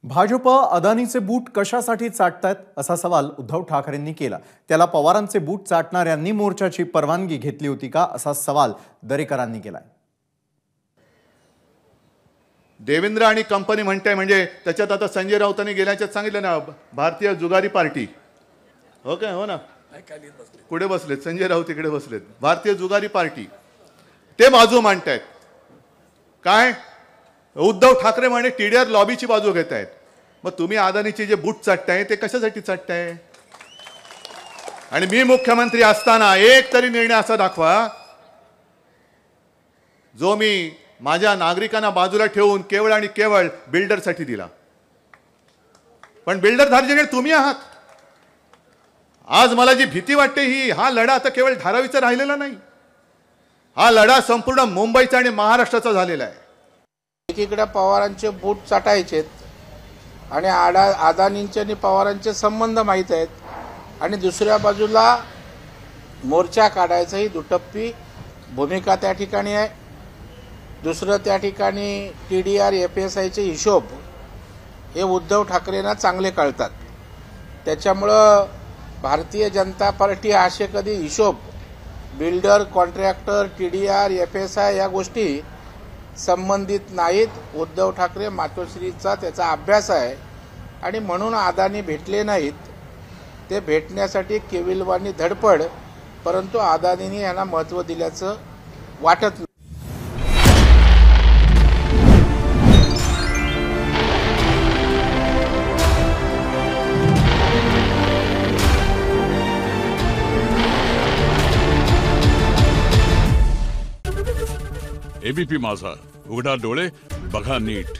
भाजप अदानीचे बूट कशासाठी चाटतायत असा सवाल उद्धव ठाकरेंनी केला। त्याला पवारांचे बूट चाटणाऱ्यांनी मोर्चाची परवानगी घेतली होती का असा सवाल दरेकरांनी केलाय। देवेंद्र आणि कंपनी म्हणते म्हणजे त्याच्यात आता संजय राऊतांनी गेल्याच्यात सांगितलं ना, भारतीय जुगारी पार्टी हो काय हो ना, कुठे बसलेत संजय राऊत इकडे बसलेत, भारतीय जुगारी पार्टी ते बाजू मांडतायत। काय उद्धव ठाकरे म्हणे टीडीआर लॉबीची बाजू घेत आहेत। मग तुम्ही अदानीचे जे बूट चाटताय ते कशासाठी चाटताय? आणि मी मुख्यमंत्री असताना एक तरी निर्णय असा दाखवा जो मी माझ्या नागरिकांना बाजूला ठेवून केवळ आणि केवळ बिल्डरसाठी दिला। पण बिल्डर धार्जिणे तुम्ही आहात। आज मला जी भीती वाटते ही हा लढा आता केवळ धारावीचा राहिलेला नाही, हा लढा संपूर्ण मुंबईचा आणि महाराष्ट्राचा झालेला आहे। एकीकडे पवारांचे बूट चाटायचे आणि अदानींचे आणि पवारांचे संबंध माहीत आहेत आणि दुसऱ्या बाजूला मोर्चा काढायचा ही दुटप्पी भूमिका त्या ठिकाणी आहे। दुसरं त्या ठिकाणी टीडीआर एफएसआयचे हिशोब हे उद्धव ठाकरेंना चांगले कळतात। त्याच्यामुळं भारतीय जनता पार्टी असे कधी हिशोब बिल्डर कॉन्ट्रॅक्टर टीडीआर एफएसआय या गोष्टी संबंधित नाहीत। उद्धव ठाकरे मातोश्रीचा त्याचा अभ्यास आहे आणि म्हणून अदानी भेटले नाहीत। ते भेटण्यासाठी केविलवाणी धडपड, परंतु अदानींनी यांना महत्त्व दिल्याचं वाटत नाही। एबीपी माझा, उघडा डोळे बघा नीट।